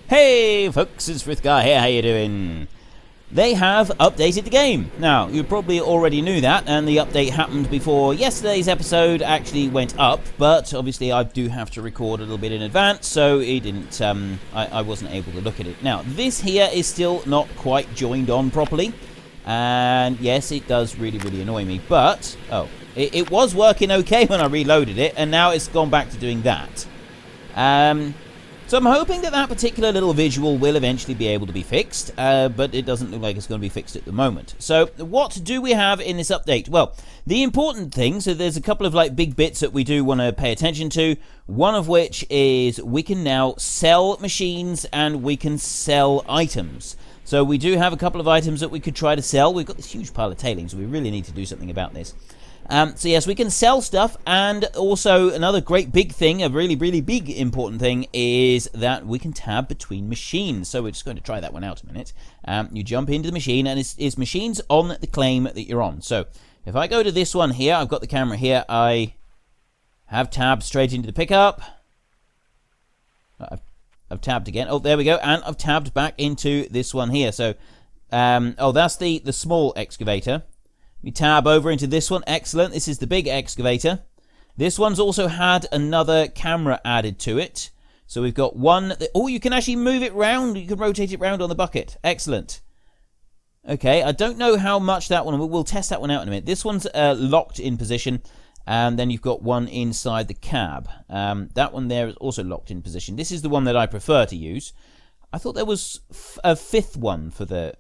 Hey folks, it's Frithgar here, how you doing? They have updated the game. Now, you probably already knew that, and the update happened before yesterday's episode actually went up, but obviously I do have to record a little bit in advance, so it didn't, I wasn't able to look at it. Now, this here is still not quite joined on properly, and yes, it does really annoy me, but, it was working okay when I reloaded it, and now it's gone back to doing that. So I'm hoping that that particular little visual will eventually be able to be fixed, but it doesn't look like it's going to be fixed at the moment. So what do we have in this update? Well, the important thing, so there's a couple of like big bits that we do want to pay attention to, one of which is we can now sell machines and we can sell items. So we do have a couple of items that we could try to sell. We've got this huge pile of tailings, so we really need to do something about this. So yes, we can sell stuff, and also another great big thing, a really big important thing, is that we can tab between machines. So we're just going to try that one out a minute. You jump into the machine, and it's machines on the claim that you're on. So if I go to this one here, I've got the camera here, I have tabbed straight into the pickup. I've tabbed again. Oh, there we go, and I've tabbed back into this one here. So, that's the small excavator. We tab over into this one. Excellent. This is the big excavator. This one's also had another camera added to it. So we've got one. Oh, you can actually move it round. You can rotate it round on the bucket. Excellent. Okay, I don't know how much that one. We'll test that one out in a minute. This one's locked in position. And then you've got one inside the cab. That one there is also locked in position. This is the one that I prefer to use. I thought there was a fifth one for the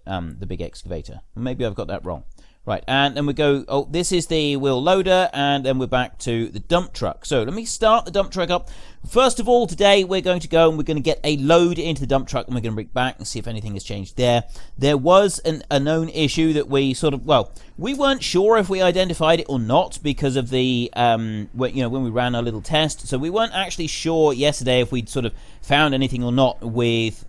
big excavator. Maybe I've got that wrong. Right, and then we go, this is the wheel loader, and then we're back to the dump truck. So let me start the dump truck up. First of all, today we're going to go and we're going to get a load into the dump truck, and we're going to bring it back and see if anything has changed there. There was a known issue that we we weren't sure if we identified it or not because of the, when we ran our little test. So we weren't actually sure yesterday if we'd sort of found anything or not with,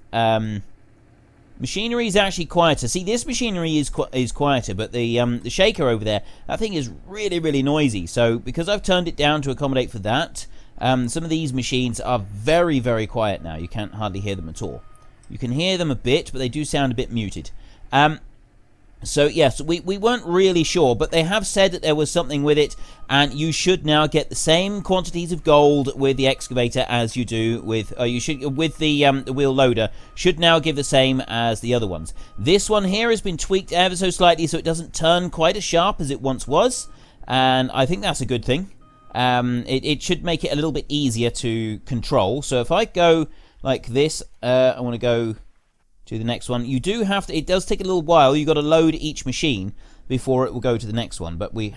machinery is actually quieter. See, this machinery is quieter, but the shaker over there, that thing is really noisy. So because I've turned it down to accommodate for that, some of these machines are very quiet now. You can't hardly hear them at all. You can hear them a bit, but they do sound a bit muted. So yes, we weren't really sure, but they have said that there was something with it, and you should now get the same quantities of gold with the excavator as you do with the wheel loader. Should now give the same as the other ones. This one here has been tweaked ever so slightly, so it doesn't turn quite as sharp as it once was, and I think that's a good thing. It should make it a little bit easier to control. So if I go like this, I want to go to the next one. You do have to, it does take a little while. You've got to load each machine before it will go to the next one, but we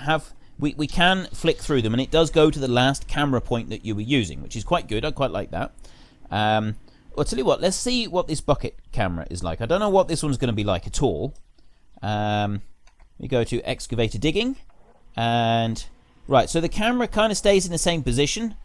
can flick through them, and it does go to the last camera point that you were using, which is quite good. I quite like that. I'll tell you what, let's see what this bucket camera is like. I don't know what this one's going to be like at all. We go to excavator digging, and right, so the camera kind of stays in the same position.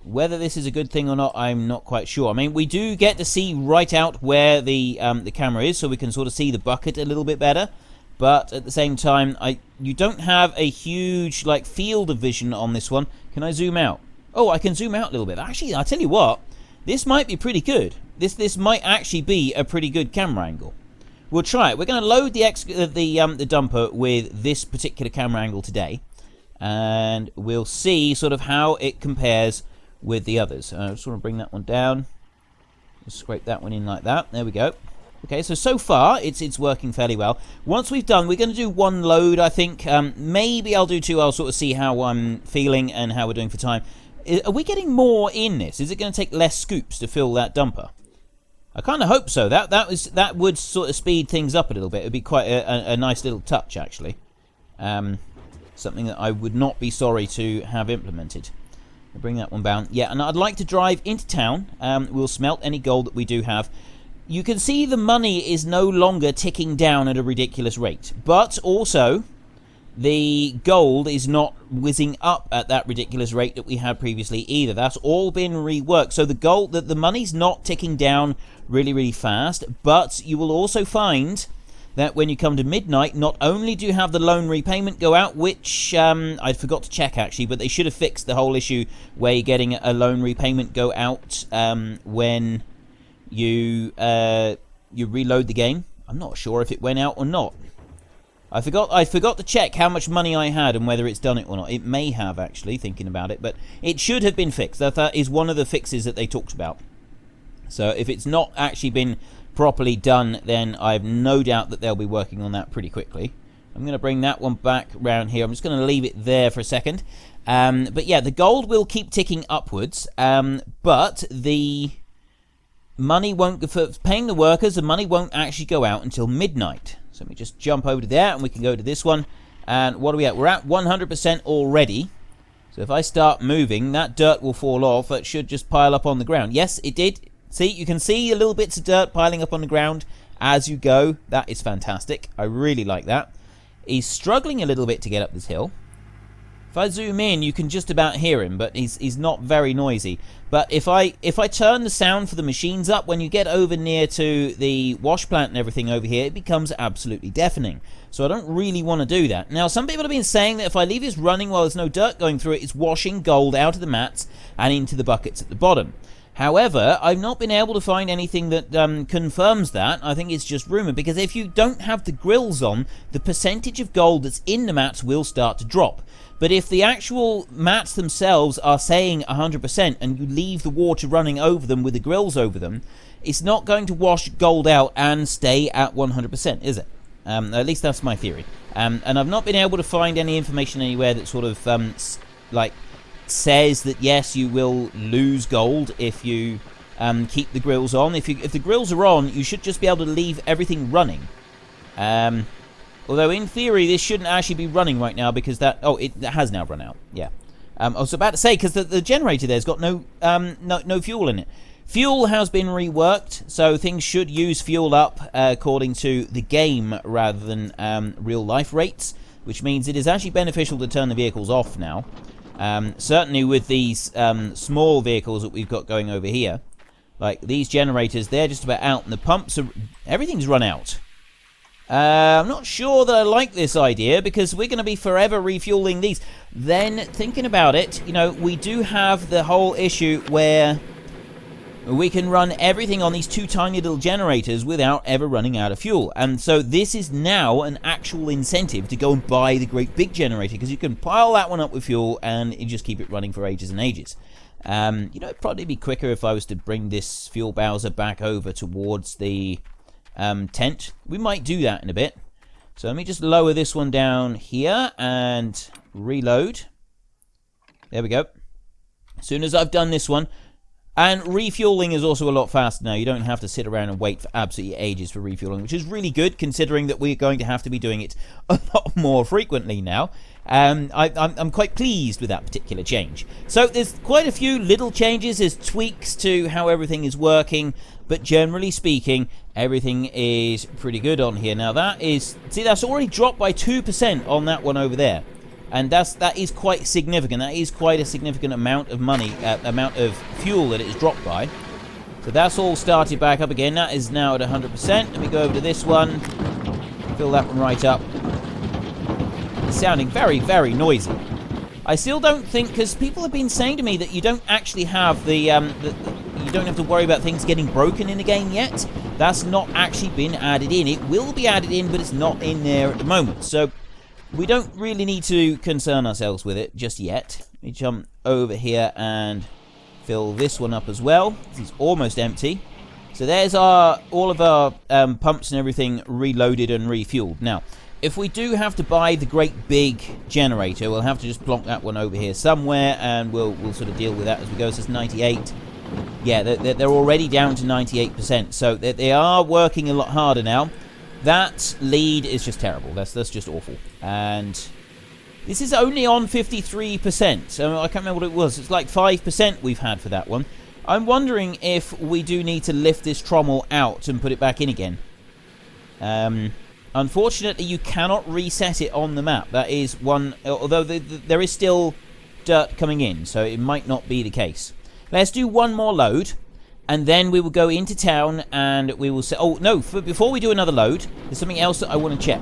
Whether this is a good thing or not, I'm not quite sure. I mean, we do get to see right out where the camera is, so we can sort of see the bucket a little bit better. But at the same time, you don't have a huge field of vision on this one. Can I zoom out? Oh, I can zoom out a little bit. Actually, I'll tell you what, this might be pretty good. This might actually be a pretty good camera angle. We'll try it. We're going to load the dumper with this particular camera angle today, and we'll see sort of how it compares with the others. I just want to bring that one down. Just scrape that one in like that. There we go. Okay, so far it's working fairly well. Once we've done, we're going to do one load, I think. Maybe I'll do two. I'll sort of see how I'm feeling and how we're doing for time. Are we getting more in this? Is it going to take less scoops to fill that dumper? I kind of hope so. That would sort of speed things up a little bit. It'd be quite a nice little touch, actually. Something that I would not be sorry to have implemented. I'll bring that one down. Yeah, and I'd like to drive into town. We'll smelt any gold that we do have. You can see the money is no longer ticking down at a ridiculous rate. But also, the gold is not whizzing up at that ridiculous rate that we had previously either. That's all been reworked. So the money's not ticking down really fast. But you will also find that when you come to midnight, not only do you have the loan repayment go out, which I forgot to check actually, but they should have fixed the whole issue where you're getting a loan repayment go out when you reload the game. I'm not sure if it went out or not. I forgot to check how much money I had and whether it's done it or not. It may have, actually, thinking about it, but it should have been fixed. That is one of the fixes that they talked about. So if it's not actually been properly done, then I have no doubt that they'll be working on that pretty quickly. I'm going to bring that one back around here. I'm just going to leave it there for a second. But yeah, the gold will keep ticking upwards, but the money won't, for paying the workers, the money won't actually go out until midnight. So let me just jump over to there, and we can go to this one. And what are we at? We're at 100% already. So if I start moving, that dirt will fall off. It should just pile up on the ground. Yes, it did. See, you can see a little bits of dirt piling up on the ground as you go. That is fantastic. I really like that. He's struggling a little bit to get up this hill. If I zoom in, you can just about hear him, but he's not very noisy. But if I turn the sound for the machines up, when you get over near to the wash plant and everything over here, it becomes absolutely deafening. So I don't really want to do that. Now, some people have been saying that if I leave this running while there's no dirt going through it, it's washing gold out of the mats and into the buckets at the bottom. However, I've not been able to find anything that confirms that. I think it's just rumor, because if you don't have the grills on, the percentage of gold that's in the mats will start to drop. But if the actual mats themselves are saying 100% and you leave the water running over them with the grills over them, it's not going to wash gold out and stay at 100%, is it? At least that's my theory. And I've not been able to find any information anywhere that sort of like says that yes, you will lose gold if you keep the grills on. If the grills are on, you should just be able to leave everything running. Although in theory this shouldn't actually be running right now, because it has now run out. Yeah. I was about to say, because the generator there's got no fuel in it. Fuel has been reworked, so things should use fuel up according to the game rather than real life rates, which means it is actually beneficial to turn the vehicles off now. Certainly with these small vehicles that we've got going over here, like these generators, they're just about out, and the pumps are, everything's run out. I'm not sure that I like this idea, because we're going to be forever refueling these. Then, thinking about it, you know, we do have the whole issue where we can run everything on these two tiny little generators without ever running out of fuel. And so this is now an actual incentive to go and buy the great big generator, because you can pile that one up with fuel and you just keep it running for ages and ages. You know, it'd probably be quicker if I was to bring this fuel bowser back over towards the tent. We might do that in a bit. So let me just lower this one down here and reload. There we go. As soon as I've done this one, and refueling is also a lot faster now. You don't have to sit around and wait for absolutely ages for refueling, which is really good considering that we're going to have to be doing it a lot more frequently now. I'm quite pleased with that particular change. So there's quite a few little changes. There's tweaks to how everything is working, but generally speaking, everything is pretty good on here. Now that's already dropped by 2% on that one over there. And that is quite significant. That is quite a significant amount of money, amount of fuel that it's dropped by. So that's all started back up again. That is now at 100%. Let me go over to this one. Fill that one right up. It's sounding very, very noisy. I still don't think, because people have been saying to me that you don't actually have you don't have to worry about things getting broken in the game yet. That's not actually been added in. It will be added in, but it's not in there at the moment. So we don't really need to concern ourselves with it just yet. Let me jump over here and fill this one up as well. This is almost empty. So there's all of our pumps and everything reloaded and refueled. Now, if we do have to buy the great big generator, we'll have to just plonk that one over here somewhere, and we'll sort of deal with that as we go. So it's 98. Yeah, they're already down to 98%. So they are working a lot harder now. That lead is just terrible. That's just awful. And this is only on 53%. So I can't remember what it was. It's like 5% we've had for that one. I'm wondering if we do need to lift this trommel out and put it back in again. Unfortunately, you cannot reset it on the map. That is one, although there is still dirt coming in, so it might not be the case. Let's do one more load, and then we will go into town and we will say, oh no, before we do another load, there's something else that I want to check.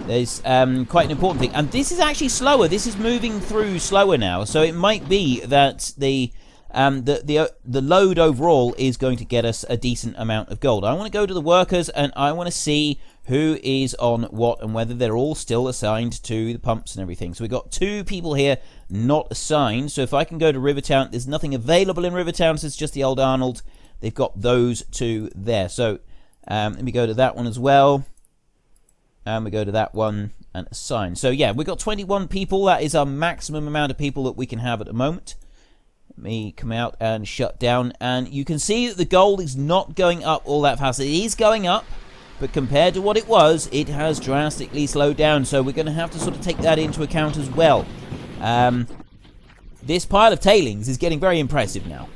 There's quite an important thing, and this is actually slower. This is moving through slower now, so it might be that the the load overall is going to get us a decent amount of gold. I want to go to the workers and I want to see who is on what and whether they're all still assigned to the pumps and everything. So we've got 2 people here not assigned. So if I can go to Rivertown, there's nothing available in Rivertown, so it's just the old Arnold. They've got those 2 there. So let me go to that one as well. And we go to that one and assign. So yeah, we've got 21 people. That is our maximum amount of people that we can have at the moment. Let me come out and shut down. And you can see that the gold is not going up all that fast. It is going up, but compared to what it was, it has drastically slowed down. So we're going to have to sort of take that into account as well. This pile of tailings is getting very impressive now.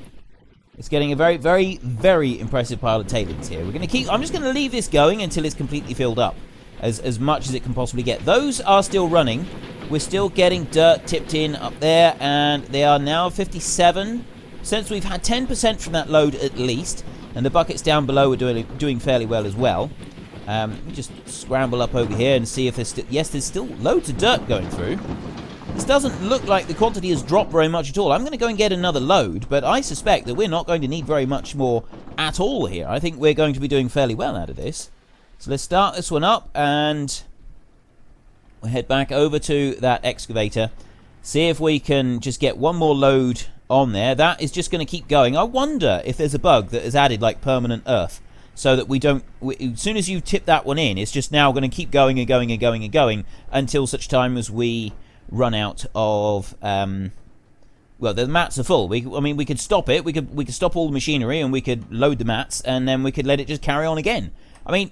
It's getting a very, very, very impressive pile of tailings here. We're going to keep... I'm just going to leave this going until it's completely filled up. As much as it can possibly get. Those are still running. We're still getting dirt tipped in up there. And they are now 57. Since we've had 10% from that load at least. And the buckets down below are doing fairly well as well. Let me just scramble up over here and see if there's still... Yes, there's still loads of dirt going through. This doesn't look like the quantity has dropped very much at all. I'm going to go and get another load, but I suspect that we're not going to need very much more at all here. I think we're going to be doing fairly well out of this. So let's start this one up, and we'll head back over to that excavator. See if we can just get one more load on there. That is just going to keep going. I wonder if there's a bug that has added like permanent earth, so that we don't... as soon as you tip that one in, it's just now going to keep going and going and going and going until such time as we run out of... well, the mats are full. I mean, we could stop it. We could stop all the machinery and we could load the mats, and then we could let it just carry on again. I mean,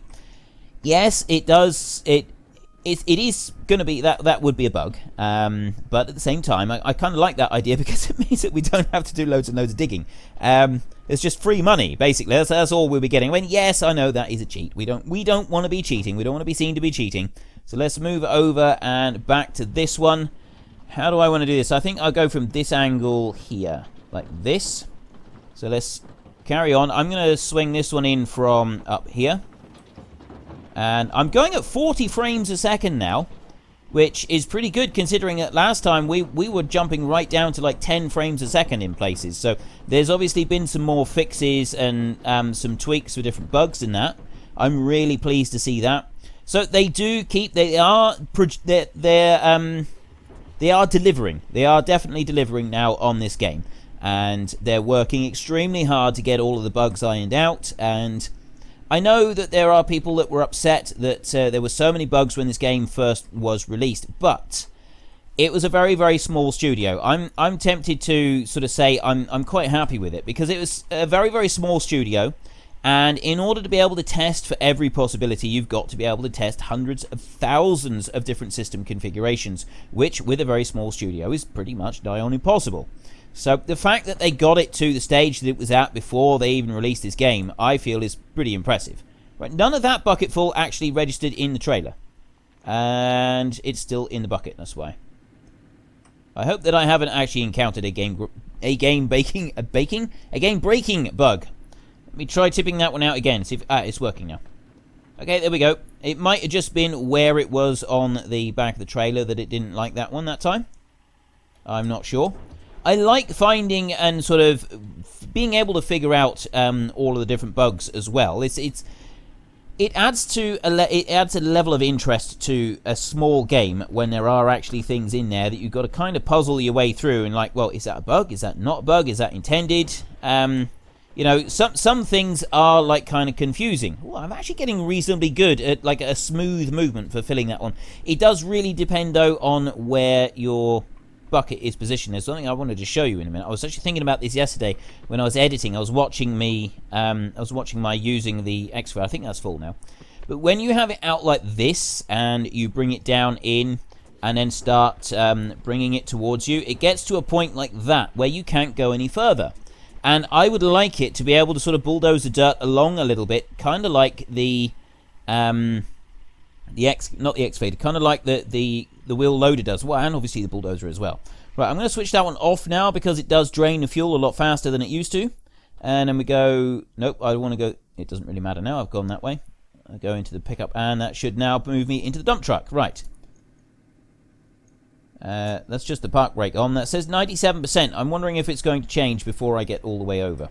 yes, it does. It is going to be that would be a bug. But at the same time, I kind of like that idea because it means that we don't have to do loads and loads of digging. It's just free money, basically. That's all we'll be getting. I mean, yes, I know that is a cheat. We don't want to be cheating. We don't want to be seen to be cheating. So let's move over and back to this one. How do I want to do this? I think I'll go from this angle here, like this. So let's carry on. I'm going to swing this one in from up here. And I'm going at 40 frames a second now, which is pretty good considering that last time we were jumping right down to like 10 frames a second in places. So there's obviously been some more fixes and some tweaks for different bugs in that. I'm really pleased to see that. So they do keep... They are delivering. They are definitely delivering now on this game. And they're working extremely hard to get all of the bugs ironed out. And I know that there are people that were upset that there were so many bugs when this game first was released. But it was a very, very small studio. I'm tempted to sort of say I'm quite happy with it. Because it was a very, very small studio. And in order to be able to test for every possibility, you've got to be able to test hundreds of thousands of different system configurations, which with a very small studio is pretty much nigh on impossible. So the fact that they got it to the stage that it was at before they even released this game, I feel is pretty impressive. Right, none of that bucketful actually registered in the trailer. And it's still in the bucket, that's why. I hope that I haven't actually encountered a game breaking bug. Let me try tipping that one out again. See if it's working now. Okay, there we go. It might have just been where it was on the back of the trailer that it didn't like that one that time. I'm not sure. I like finding and sort of being able to figure out all of the different bugs as well. It adds a level of interest to a small game when there are actually things in there that you've got to kind of puzzle your way through and like, well, is that a bug? Is that not a bug? Is that intended? You know, some things are like kind of confusing. Ooh, I'm actually getting reasonably good at like a smooth movement for filling that one. It does really depend though on where your bucket is positioned. There's something I wanted to show you in a minute. I was actually thinking about this yesterday when I was editing. I was watching my using the excavator. I think that's full now. But when you have it out like this and you bring it down in and then start bringing it towards you, it gets to a point like that where you can't go any further. And I would like it to be able to sort of bulldoze the dirt along a little bit, kind of like not the excavator, kind of like the wheel loader does. Well, and obviously the bulldozer as well. Right, I'm going to switch that one off now because it does drain the fuel a lot faster than it used to. And then we go, nope, I want to go, it doesn't really matter now, I've gone that way. I go into the pickup and that should now move me into the dump truck. Right. That's just the park brake on. That says 97%. I'm wondering if it's going to change before I get all the way over.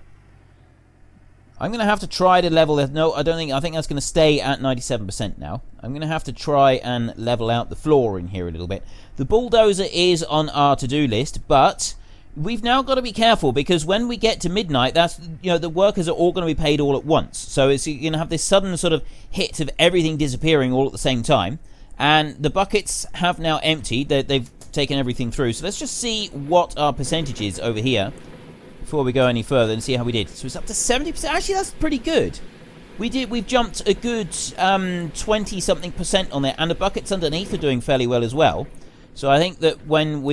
I'm going to have to try to level it. No, I don't think. I think that's going to stay at 97% now. I'm going to have to try and level out the floor in here a little bit. The bulldozer is on our to-do list, but we've now got to be careful because when we get to midnight, that's the workers are all going to be paid all at once. So it's you're going to have this sudden sort of hit of everything disappearing all at the same time. And the buckets have now emptied. They've taken everything through. So let's just see what our percentage is over here before we go any further and see how we did. So it's up to 70%. Actually, that's pretty good. We've jumped a good 20-something% on there, and the buckets underneath are doing fairly well as well. So I think that when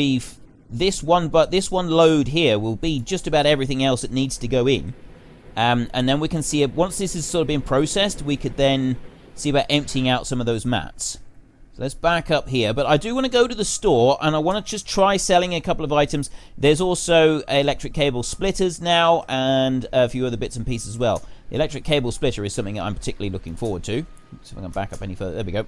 this one load here will be just about everything else that needs to go in, and then we can see once this is sort of being processed, we could then see about emptying out some of those mats. So let's back up here, but I do want to go to the store, and I want to just try selling a couple of items. There's also electric cable splitters now, and a few other bits and pieces as well. The electric cable splitter is something that I'm particularly looking forward to. So if I can back up any further, there we go.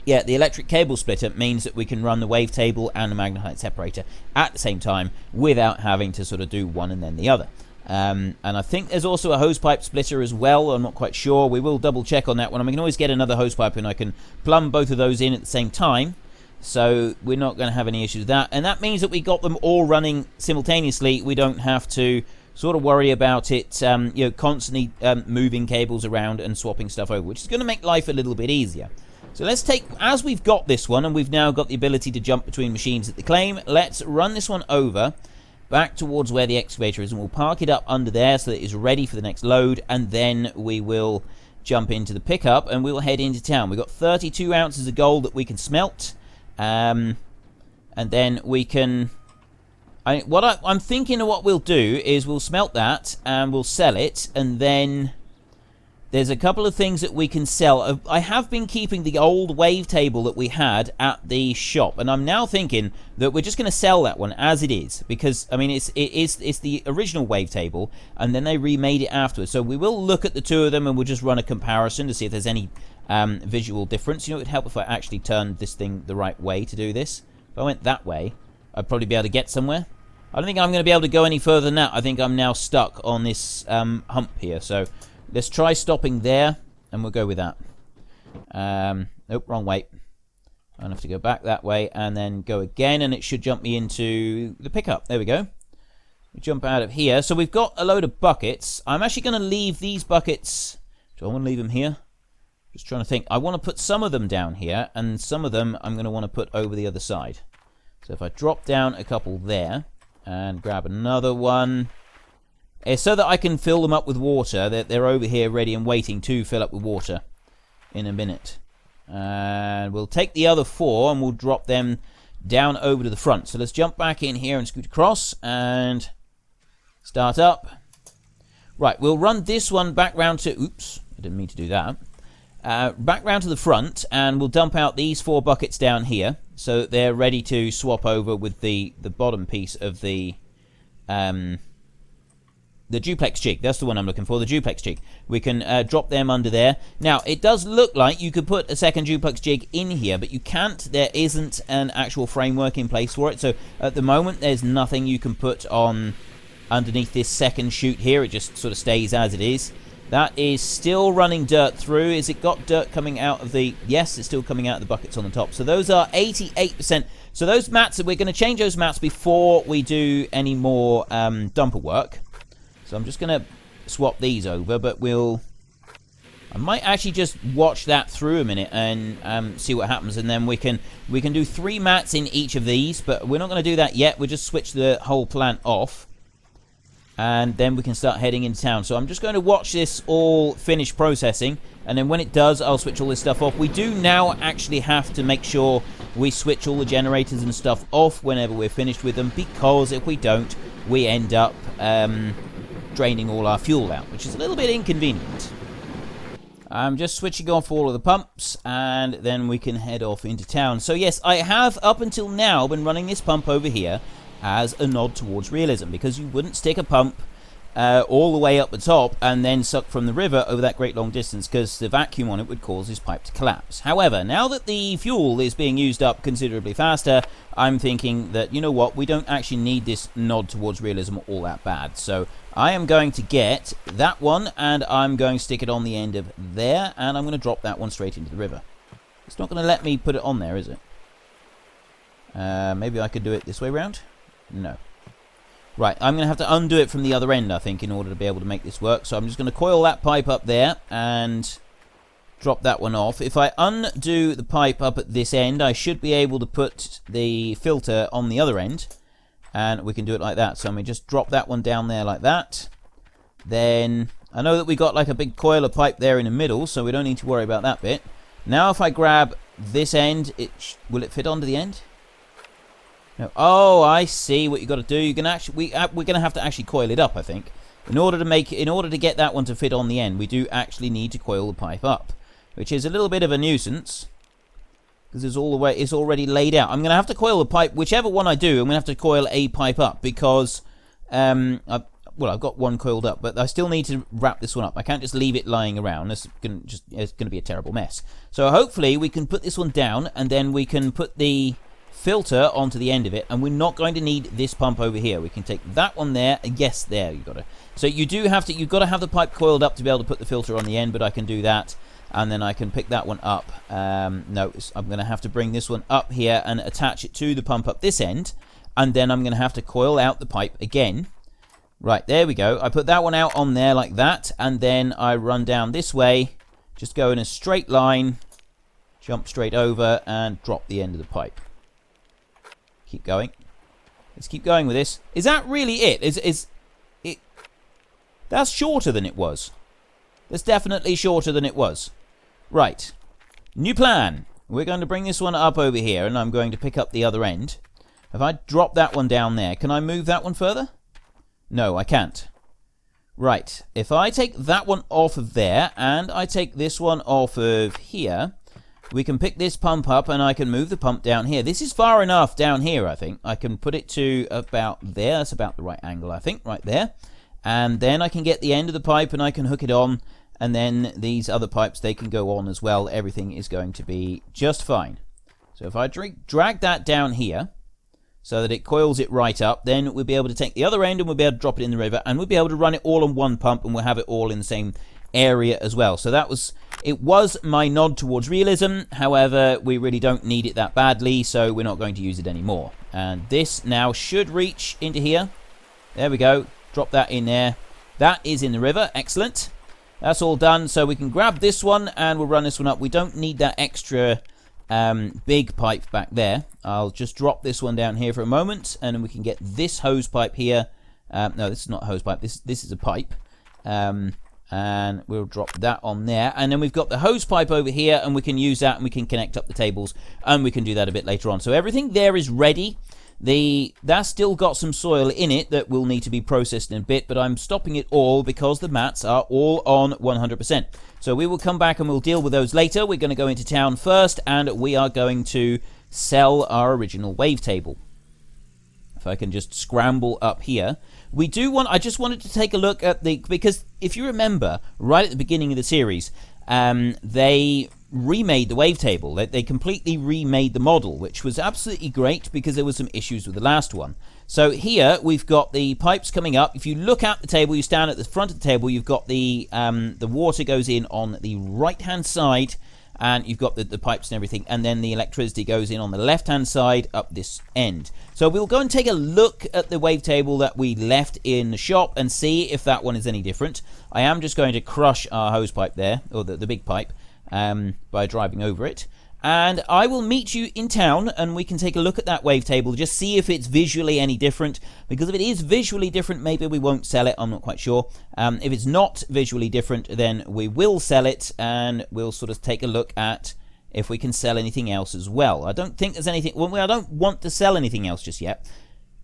Yeah, the electric cable splitter means that we can run the wavetable and the magnetite separator at the same time without having to sort of do one and then the other. And I think there's also a hosepipe splitter as well. I'm not quite sure. We will double check on that one. I can always get another hosepipe and I can plumb both of those in at the same time. So we're not going to have any issues with that. And that means that we got them all running simultaneously. We don't have to sort of worry about it, constantly moving cables around and swapping stuff over, which is going to make life a little bit easier. So let's take, as we've got this one and we've now got the ability to jump between machines at the claim, let's run this one over back towards where the excavator is, and we'll park it up under there so that it's ready for the next load, and then we will jump into the pickup and we'll head into town. We've got 32 ounces of gold that we can smelt, and then we can... I'm thinking of what we'll do is we'll smelt that and we'll sell it, and then there's a couple of things that we can sell. I have been keeping the old wavetable that we had at the shop, and I'm now thinking that we're just going to sell that one as it is, because I mean it's the original wavetable, and then they remade it afterwards. So we will look at the two of them and we'll just run a comparison to see if there's any visual difference. It would help if I actually turned this thing the right way to do this. If I went that way, I'd probably be able to get somewhere. I don't think I'm going to be able to go any further than that. I think I'm now stuck on this hump here. So let's try stopping there, and we'll go with that. Nope, wrong way. I'll have to go back that way, and then go again, and it should jump me into the pickup. There we go. We jump out of here. So we've got a load of buckets. I'm actually going to leave these buckets... Do I want to leave them here? Just trying to think. I want to put some of them down here, and some of them I'm going to want to put over the other side. So if I drop down a couple there, and grab another one... so that I can fill them up with water. They're over here ready and waiting to fill up with water in a minute. And we'll take the other four and we'll drop them down over to the front. So let's jump back in here and scoot across and start up. Right, we'll run this one back round to... Oops, I didn't mean to do that. Back round to the front, and we'll dump out these 4 buckets down here so that they're ready to swap over with the bottom piece of the duplex jig. That's the one I'm looking for, the duplex jig. We can drop them under there. Now, it does look like you could put a second duplex jig in here, but you can't. There isn't an actual framework in place for it. So at the moment, there's nothing you can put on underneath this second chute here. It just sort of stays as it is. That is still running dirt through. Is it got dirt coming out of the... Yes, it's still coming out of the buckets on the top. So those are 88%. So those mats, we're going to change those mats before we do any more dumper work. So I'm just going to swap these over, but I might actually just watch that through a minute and see what happens, and then we can do 3 mats in each of these, but we're not going to do that yet. We'll just switch the whole plant off, and then we can start heading into town. So I'm just going to watch this all finish processing, and then when it does, I'll switch all this stuff off. We do now actually have to make sure we switch all the generators and stuff off whenever we're finished with them, because if we don't, we end up draining all our fuel out, which is a little bit inconvenient. I'm just switching off all of the pumps, and then we can head off into town. So yes, I have up until now been running this pump over here as a nod towards realism, because you wouldn't stick a pump all the way up the top and then suck from the river over that great long distance, because the vacuum on it would cause this pipe to collapse. However, now that the fuel is being used up considerably faster, I'm thinking that, you know what, we don't actually need this nod towards realism all that bad. So I am going to get that one, and I'm going to stick it on the end of there, and I'm going to drop that one straight into the river. It's not going to let me put it on there, is it? Maybe I could do it this way round? No. Right, I'm going to have to undo it from the other end, I think, in order to be able to make this work. So I'm just going to coil that pipe up there and drop that one off. If I undo the pipe up at this end, I should be able to put the filter on the other end. And we can do it like that. So I'm going to just drop that one down there like that. Then, I know that we got like a big coil of pipe there in the middle, so we don't need to worry about that bit. Now if I grab this end, will it fit onto the end? No. Oh, I see what you got to do. You can actually, we're going to have to actually coil it up, I think. In order to get that one to fit on the end, we do actually need to coil the pipe up, which is a little bit of a nuisance because it's already laid out. I'm going to have to coil the pipe, whichever one I do. I'm going to have to coil a pipe up because I've got one coiled up, but I still need to wrap this one up. I can't just leave it lying around. It's going to be a terrible mess. So hopefully we can put this one down, and then we can put the filter onto the end of it, and we're not going to need this pump over here. We can take that one there. Yes, there you got it. So you've got to have the pipe coiled up to be able to put the filter on the end, but I can do that, and then I can pick that one up. No, I'm going to have to bring this one up here and attach it to the pump up this end, and then I'm going to have to coil out the pipe again. Right, there we go. I put that one out on there like that, and then I run down this way, just go in a straight line, jump straight over, and drop the end of the pipe. Keep going. Let's keep going with this. Is that really it? Is it? That's shorter than it was. That's definitely shorter than it was. Right. New plan. We're going to bring this one up over here, and I'm going to pick up the other end. If I drop that one down there, can I move that one further? No, I can't. Right. If I take that one off of there, and I take this one off of here, we can pick this pump up, and I can move the pump down here. This is far enough down here, I think. I can put it to about there. That's about the right angle, I think, right there. And then I can get the end of the pipe, and I can hook it on. And then these other pipes, they can go on as well. Everything is going to be just fine. So if I drag that down here, so that it coils it right up, then we'll be able to take the other end, and we'll be able to drop it in the river, and we'll be able to run it all on one pump, and we'll have it all in the same area as well. So it was my nod towards realism. However, we really don't need it that badly, so we're not going to use it anymore. And this now should reach into here. There we go. Drop that in there. That is in the river. Excellent. That's all done. So we can grab this one, and we'll run this one up. We don't need that extra big pipe back there. I'll just drop this one down here for a moment, and then we can get this hose pipe here. No, this is not a hose pipe. This is a pipe. And we'll drop that on there, and then we've got the hose pipe over here, and we can use that, and we can connect up the tables, and we can do that a bit later on. So everything there is ready. That's still got some soil in it that will need to be processed in a bit, but I'm stopping it all because the mats are all on 100%. So we will come back and we'll deal with those later. We're going to go into town first, and we are going to sell our original wavetable. If I can just scramble up here. I just wanted to take a look at because if you remember, right at the beginning of the series, they remade the wavetable. They completely remade the model, which was absolutely great because there were some issues with the last one. So here we've got the pipes coming up. If you look at the table, you stand at the front of the table, you've got the water goes in on the right-hand side, and you've got the pipes and everything, and then the electricity goes in on the left-hand side up this end. So we'll go and take a look at the wavetable that we left in the shop and see if that one is any different. I am just going to crush our hose pipe there, or the big pipe, by driving over it. And I will meet you in town, and we can take a look at that wavetable, just see if it's visually any different, because if it is visually different, maybe we won't sell it. I'm not quite sure. If it's not visually different, then we will sell it, and we'll sort of take a look at if we can sell anything else as well. I don't think there's anything. Well, I don't want to sell anything else just yet,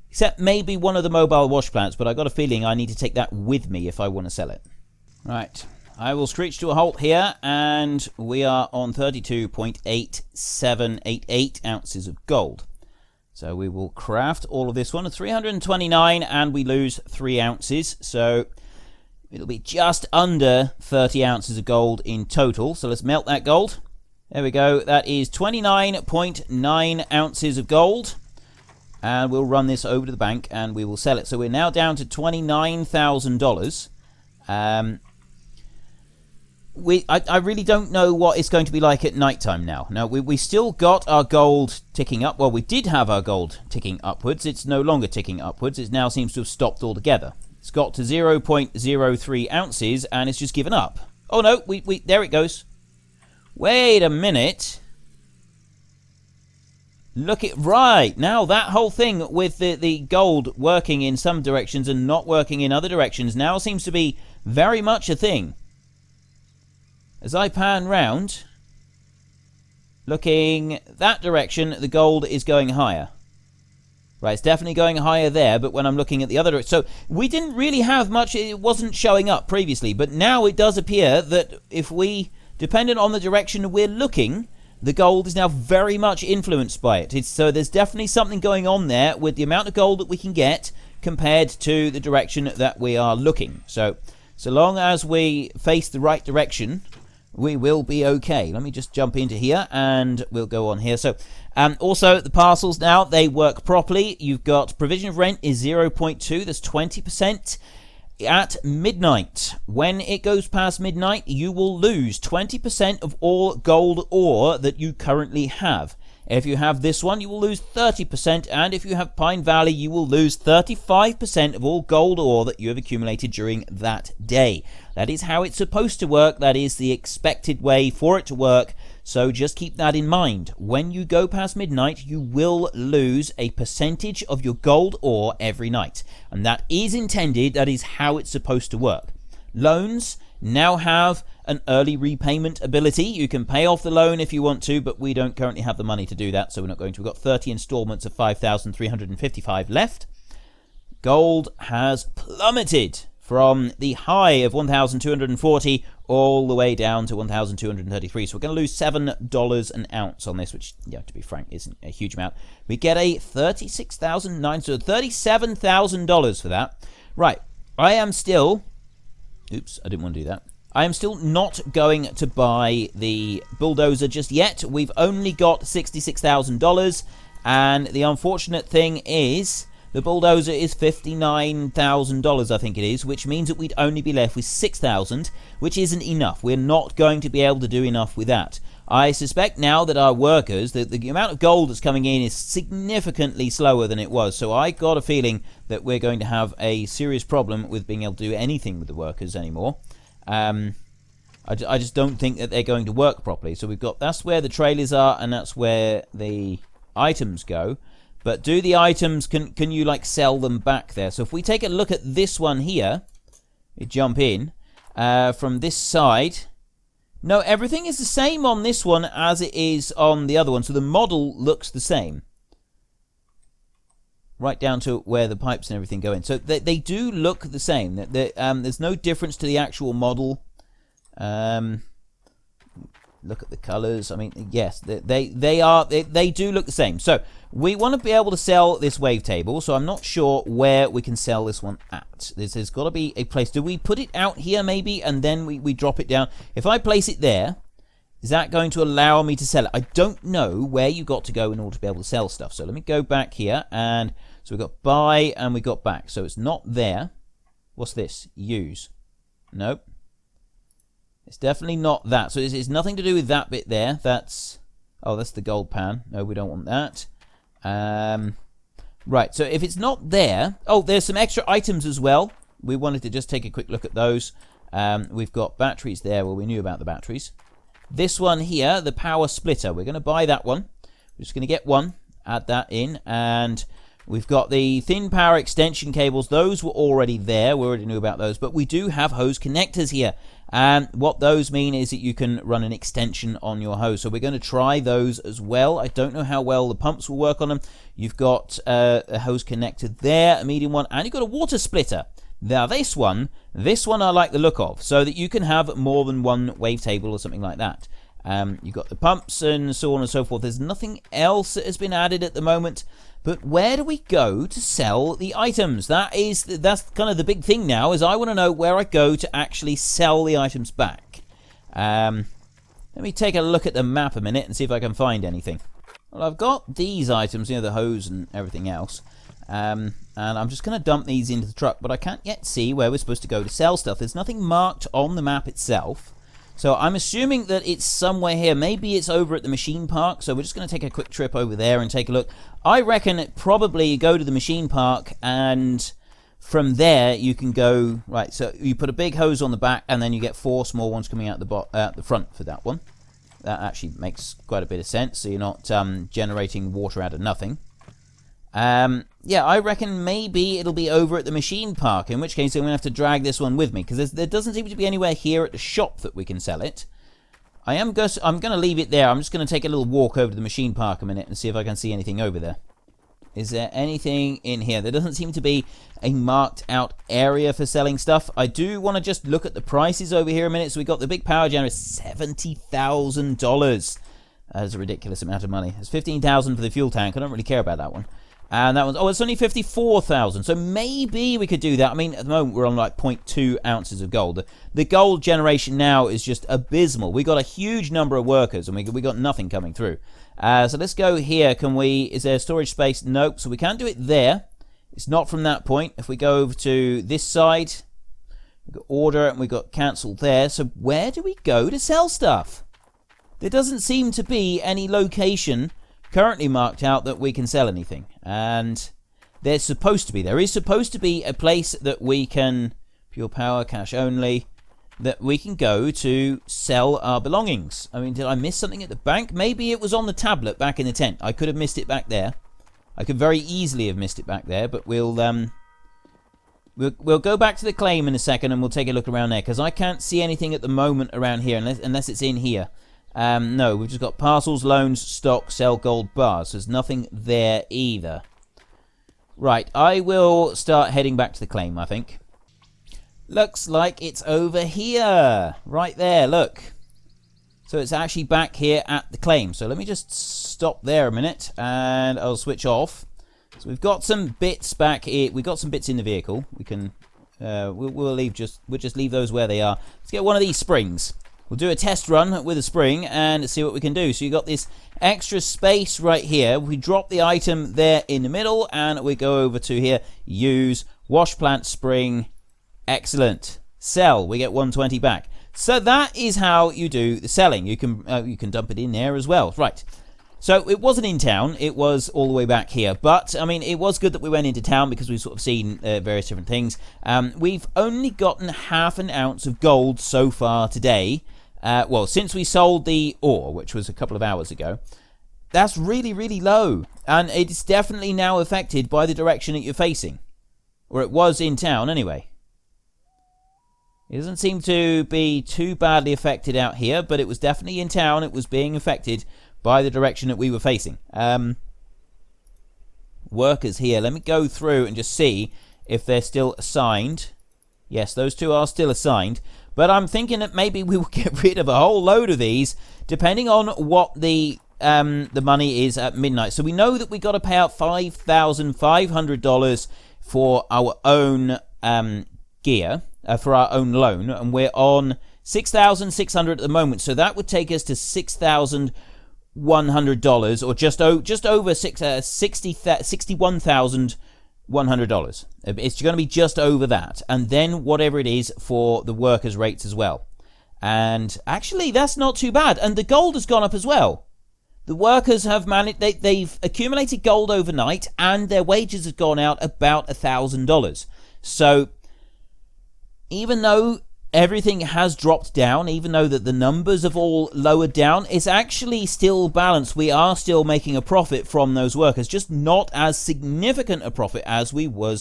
except maybe one of the mobile wash plants, but I got a feeling I need to take that with me if I want to sell it. Right. I will screech to a halt here, and we are on 32.8788 ounces of gold. So we will craft all of this one. 329, and we lose 3 ounces. So it'll be just under 30 ounces of gold in total. So let's melt that gold. There we go. That is 29.9 ounces of gold. And we'll run this over to the bank and we will sell it. So we're now down to $29,000. I really don't know what it's going to be like at nighttime now. Now, we still got our gold ticking up. Well, we did have our gold ticking upwards. It's no longer ticking upwards. It now seems to have stopped altogether. It's got to 0.03 ounces and it's just given up. Oh, no. There it goes. Wait a minute. Look at... Right. Now, that whole thing with the gold working in some directions and not working in other directions now seems to be very much a thing. As I pan round, looking that direction, the gold is going higher. Right, it's definitely going higher there, but when I'm looking at the other direction... So, we didn't really have much... It wasn't showing up previously, but now it does appear that if we... Dependent on the direction we're looking, the gold is now very much influenced by it. So there's definitely something going on there with the amount of gold that we can get compared to the direction that we are looking. So long as we face the right direction, we will be okay. Let me just jump into here and we'll go on here. So also the parcels now, they work properly. You've got provision of rent is 0.2, that's 20%. At midnight, when it goes past midnight, you will lose 20% of all gold ore that you currently have. If you have this one, you will lose 30%, and if you have Pine Valley, you will lose 35% of all gold ore that you have accumulated during that day. That is how it's supposed to work. That is the expected way for it to work. So just keep that in mind. When you go past midnight, you will lose a percentage of your gold ore every night. And that is intended. That is how it's supposed to work. Loans now have an early repayment ability. You can pay off the loan if you want to, but we don't currently have the money to do that, so we're not going to. We've got 30 installments of 5,355 left. Gold has plummeted from the high of 1,240 all the way down to 1,233. So we're going to lose $7 an ounce on this, which, yeah, to be frank, isn't a huge amount. We get a $36,900, so $37,000 for that. Right, I am still... Oops, I didn't want to do that. I am still not going to buy the bulldozer just yet. We've only got $66,000, and the unfortunate thing is the bulldozer is $59,000, I think it is, which means that we'd only be left with $6,000, which isn't enough. We're not going to be able to do enough with that. I suspect now that our workers, the amount of gold that's coming in is significantly slower than it was, so I got a feeling that we're going to have a serious problem with being able to do anything with the workers anymore. I just don't think that they're going to work properly. So we've got, that's where the trailers are, and that's where the items go. But do the items, can you like sell them back there? So if we take a look at this one here, we jump in from this side. No, everything is the same on this one as it is on the other one. So the model looks the same. Right down to where the pipes and everything go in. So they do look the same. There's no difference to the actual model. Look at the colors. I mean, yes, they do look the same. So we want to be able to sell this wavetable. So I'm not sure where we can sell this one at. There's got to be a place. Do we put it out here maybe, and then we drop it down? If I place it there, is that going to allow me to sell it? I don't know where you got to go in order to be able to sell stuff. So let me go back here, and so we've got buy and we got back. So it's not there. What's this? Use. Nope. It's definitely not that. So it's nothing to do with that bit there. That's... Oh, that's the gold pan. No, we don't want that. Right, so if it's not there... Oh, there's some extra items as well. We wanted to just take a quick look at those. We've got batteries there. Well, we knew about the batteries. This one here, the power splitter. We're going to buy that one. We're just going to get one. Add that in. And we've got the thin power extension cables. Those were already there. We already knew about those. But we do have hose connectors here. And what those mean is that you can run an extension on your hose. So we're going to try those as well. I don't know how well the pumps will work on them. You've got a hose connector there, a medium one, and you've got a water splitter. Now this one I like the look of, so that you can have more than one wavetable or something like that. You've got the pumps and so on and so forth. There's nothing else that has been added at the moment. But where do we go to sell the items? That's kind of the big thing now, is I want to know where I go to actually sell the items back. Let me take a look at the map a minute and see if I can find anything. Well, I've got these items, the hose and everything else. And I'm just going to dump these into the truck, but I can't yet see where we're supposed to go to sell stuff. There's nothing marked on the map itself. So I'm assuming that it's somewhere here. Maybe it's over at the machine park. So we're just going to take a quick trip over there and take a look. I reckon probably you go to the machine park, and from there you can go... Right, so you put a big hose on the back, and then you get 4 small ones coming out the front for that one. That actually makes quite a bit of sense. So you're not generating water out of nothing. Yeah, I reckon maybe it'll be over at the machine park, in which case I'm going to have to drag this one with me, because there doesn't seem to be anywhere here at the shop that we can sell it. I'm going to leave it there. I'm just going to take a little walk over to the machine park a minute and see if I can see anything over there. Is there anything in here? There doesn't seem to be a marked out area for selling stuff. I do want to just look at the prices over here a minute. So we got the big power generator, $70,000. That is a ridiculous amount of money. It's $15,000 for the fuel tank. I don't really care about that one. And that one's, it's only 54,000. So maybe we could do that. I mean, at the moment we're on like 0.2 ounces of gold. The gold generation now is just abysmal. We got a huge number of workers, and we got nothing coming through. So let's go here. Is there storage space? Nope. So we can't do it there. It's not from that point. If we go over to this side, we've got order and we've got cancel there. So where do we go to sell stuff? There doesn't seem to be any location currently marked out that we can sell anything, and there is supposed to be a place that we can, pure power, cash only, that we can go to sell our belongings. I mean, did I miss something at the bank? Maybe it was on the tablet back in the tent. I could have missed it back there. I could very easily have missed it back there, but we'll go back to the claim in a second and we'll take a look around there, because I can't see anything at the moment around here unless it's in here. No, we've just got parcels, loans, stock, sell gold bars. There's nothing there either. Right, I will start heading back to the claim, I think. Looks like it's over here. Right there, look. So it's actually back here at the claim. So let me just stop there a minute and I'll switch off. So we've got some bits back here. We've got some bits in the vehicle. We can, we'll just leave those where they are. Let's get one of these springs. We'll do a test run with a spring and see what we can do. So you got this extra space right here. We drop the item there in the middle and we go over to here. Use, wash plant spring. Excellent. Sell. We get 120 back. So that is how you do the selling. You can dump it in there as well. Right. So it wasn't in town. It was all the way back here. But, I mean, it was good that we went into town because we've sort of seen various different things. We've only gotten half an ounce of gold so far today. Well, since we sold the ore, which was a couple of hours ago. That's really, really low. And it's definitely now affected by the direction that you're facing. Or it was in town, anyway. It doesn't seem to be too badly affected out here, but it was definitely in town. It was being affected by the direction that we were facing. Workers here. Let me go through and just see if they're still assigned. Yes, those two are still assigned. But I'm thinking that maybe we will get rid of a whole load of these, depending on what the money is at midnight. So we know that we got to pay out $5,500 for our own gear, for our own loan, and we're on $6,600 at the moment. So that would take us to $6,100, or just over $61,100. It's going to be just over that, and then whatever it is for the workers' rates as well. And actually, that's not too bad. And the gold has gone up as well. The workers have managed; they've accumulated gold overnight, and their wages have gone out about $1,000. So, even though everything has dropped down, even though that the numbers have all lowered down, it's actually still balanced. We are still making a profit from those workers, just not as significant a profit as we were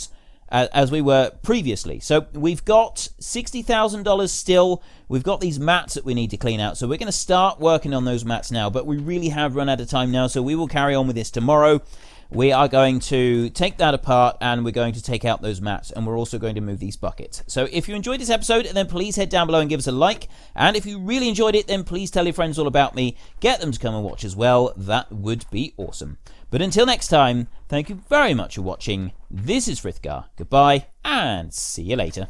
previously. So we've got $60,000 still. We've got these mats that we need to clean out, so we're going to start working on those mats now, but we really have run out of time now, so we will carry on with this tomorrow. We are going to take that apart and we're going to take out those mats, and we're also going to move these buckets. So if you enjoyed this episode, then please head down below and give us a like. And if you really enjoyed it, then please tell your friends all about me. Get them to come and watch as well. That would be awesome. But until next time, thank you very much for watching. This is Frithgar. Goodbye, and see you later.